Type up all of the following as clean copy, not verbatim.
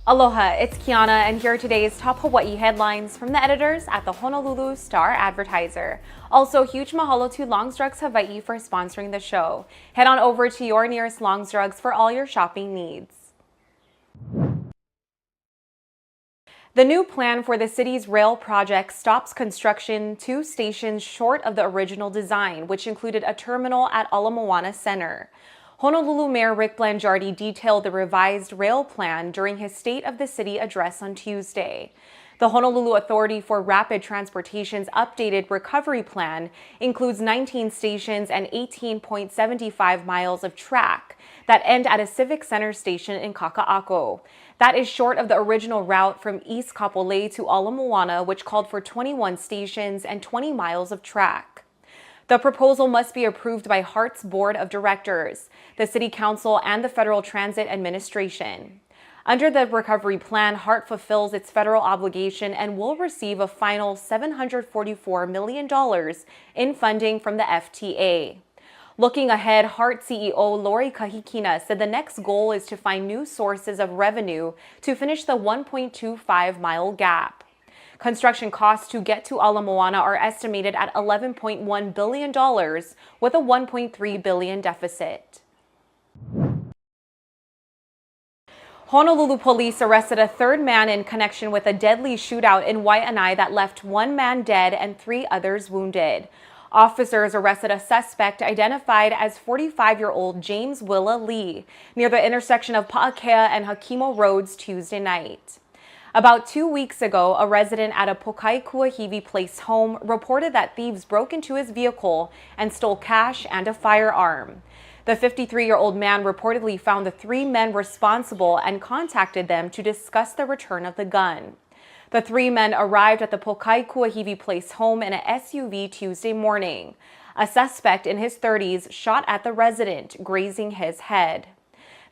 Aloha, it's Kiana, and here are today's top Hawaii headlines from the editors at the Honolulu Star-Advertiser. Also, huge mahalo to Longs Drugs Hawaii for sponsoring the show. Head on over to your nearest Longs Drugs for all your shopping needs. The new plan for the city's rail project stops construction 2 stations short of the original design, which included a terminal at Ala Moana Center. Honolulu Mayor Rick Blangiardi detailed the revised rail plan during his State of the City address on Tuesday. The Honolulu Authority for Rapid Transportation's updated recovery plan includes 19 stations and 18.75 miles of track that end at a Civic Center station in Kaka'ako. That is short of the original route from East Kapolei to Ala Moana, which called for 21 stations and 20 miles of track. The proposal must be approved by HART's Board of Directors, the City Council, and the Federal Transit Administration. Under the recovery plan, HART fulfills its federal obligation and will receive a final $744 million in funding from the FTA. Looking ahead, HART CEO Lori Kahikina said the next goal is to find new sources of revenue to finish the 1.25-mile gap. Construction costs to get to Ala Moana are estimated at $11.1 billion with a $1.3 billion deficit. Honolulu police arrested a third man in connection with a deadly shootout in Waianae that left 1 man dead and 3 others wounded. Officers arrested a suspect identified as 45-year-old James Willa Lee near the intersection of Pa'akea and Hakimo Roads Tuesday night. About 2 weeks ago, a resident at a Pokaikuahivi Place home reported that thieves broke into his vehicle and stole cash and a firearm. The 53-year-old man reportedly found the 3 men responsible and contacted them to discuss the return of the gun. The 3 men arrived at the Pokaikuahivi Place home in an SUV Tuesday morning. A suspect in his 30s shot at the resident, grazing his head.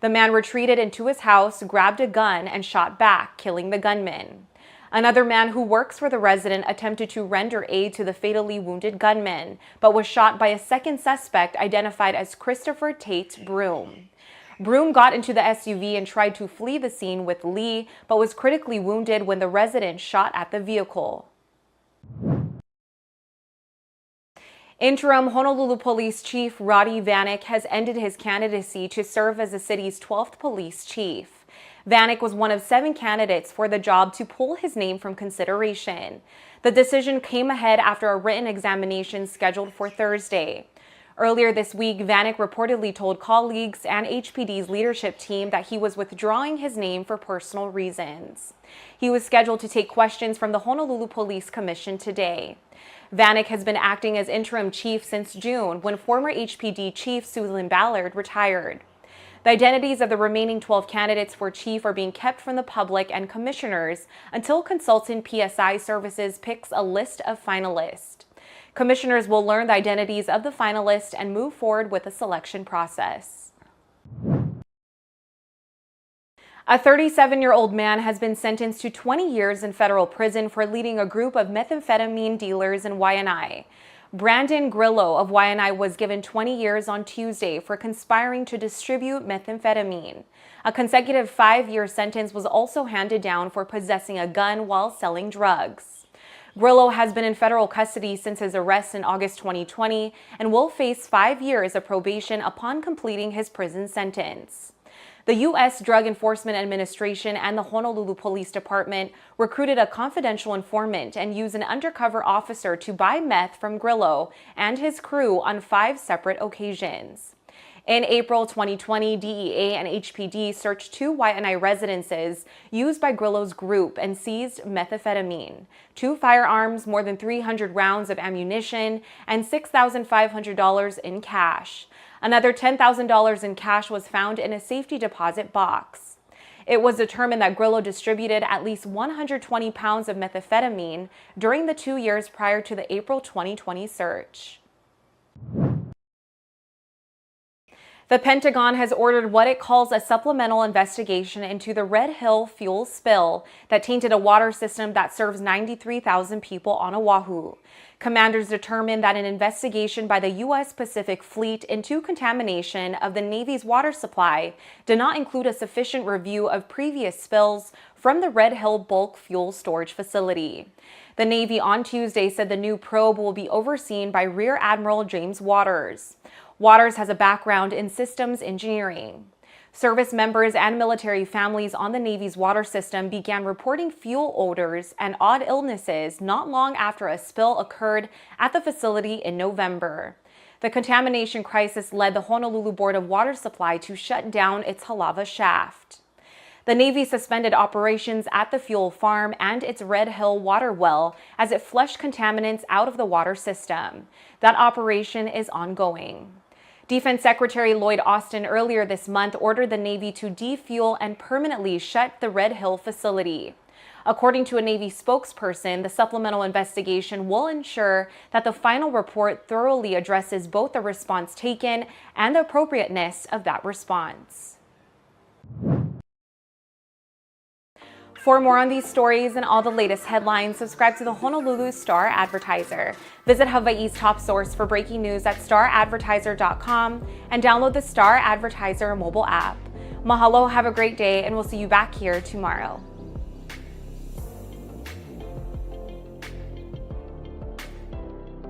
The man retreated into his house, grabbed a gun, and shot back, killing the gunman. Another man who works for the resident attempted to render aid to the fatally wounded gunman, but was shot by a second suspect identified as Christopher Tate Broom. Broom got into the SUV and tried to flee the scene with Lee, but was critically wounded when the resident shot at the vehicle. Interim Honolulu Police Chief Roddy Vanek has ended his candidacy to serve as the city's 12th police chief. Vanek was one of 7 candidates for the job to pull his name from consideration. The decision came ahead after a written examination scheduled for Thursday. Earlier this week, Vanek reportedly told colleagues and HPD's leadership team that he was withdrawing his name for personal reasons. He was scheduled to take questions from the Honolulu Police Commission today. Vanek has been acting as interim chief since June, when former HPD chief Susan Ballard retired. The identities of the remaining 12 candidates for chief are being kept from the public and commissioners until consultant PSI Services picks a list of finalists. Commissioners will learn the identities of the finalists and move forward with the selection process. A 37-year-old man has been sentenced to 20 years in federal prison for leading a group of methamphetamine dealers in Waianae. Brandon Grillo of Waianae was given 20 years on Tuesday for conspiring to distribute methamphetamine. A consecutive 5-year sentence was also handed down for possessing a gun while selling drugs. Grillo has been in federal custody since his arrest in August 2020 and will face 5 years of probation upon completing his prison sentence. The U.S. Drug Enforcement Administration and the Honolulu Police Department recruited a confidential informant and used an undercover officer to buy meth from Grillo and his crew on 5 separate occasions. In April 2020, DEA and HPD searched 2 Waianae residences used by Grillo's group and seized methamphetamine, 2 firearms, more than 300 rounds of ammunition, and $6,500 in cash. Another $10,000 in cash was found in a safety deposit box. It was determined that Grillo distributed at least 120 pounds of methamphetamine during the 2 years prior to the April 2020 search. The Pentagon has ordered what it calls a supplemental investigation into the Red Hill fuel spill that tainted a water system that serves 93,000 people on Oahu. Commanders determined that an investigation by the U.S. Pacific Fleet into contamination of the Navy's water supply did not include a sufficient review of previous spills from the Red Hill bulk fuel storage facility. The Navy on Tuesday said the new probe will be overseen by Rear Admiral James Waters. Waters has a background in systems engineering. Service members and military families on the Navy's water system began reporting fuel odors and odd illnesses not long after a spill occurred at the facility in November. The contamination crisis led the Honolulu Board of Water Supply to shut down its Halava shaft. The Navy suspended operations at the fuel farm and its Red Hill water well as it flushed contaminants out of the water system. That operation is ongoing. Defense Secretary Lloyd Austin earlier this month ordered the Navy to defuel and permanently shut the Red Hill facility. According to a Navy spokesperson, the supplemental investigation will ensure that the final report thoroughly addresses both the response taken and the appropriateness of that response. For more on these stories and all the latest headlines, subscribe to the Honolulu Star-Advertiser. Visit Hawaii's top source for breaking news at staradvertiser.com and download the Star-Advertiser mobile app. Mahalo, have a great day, and we'll see you back here tomorrow.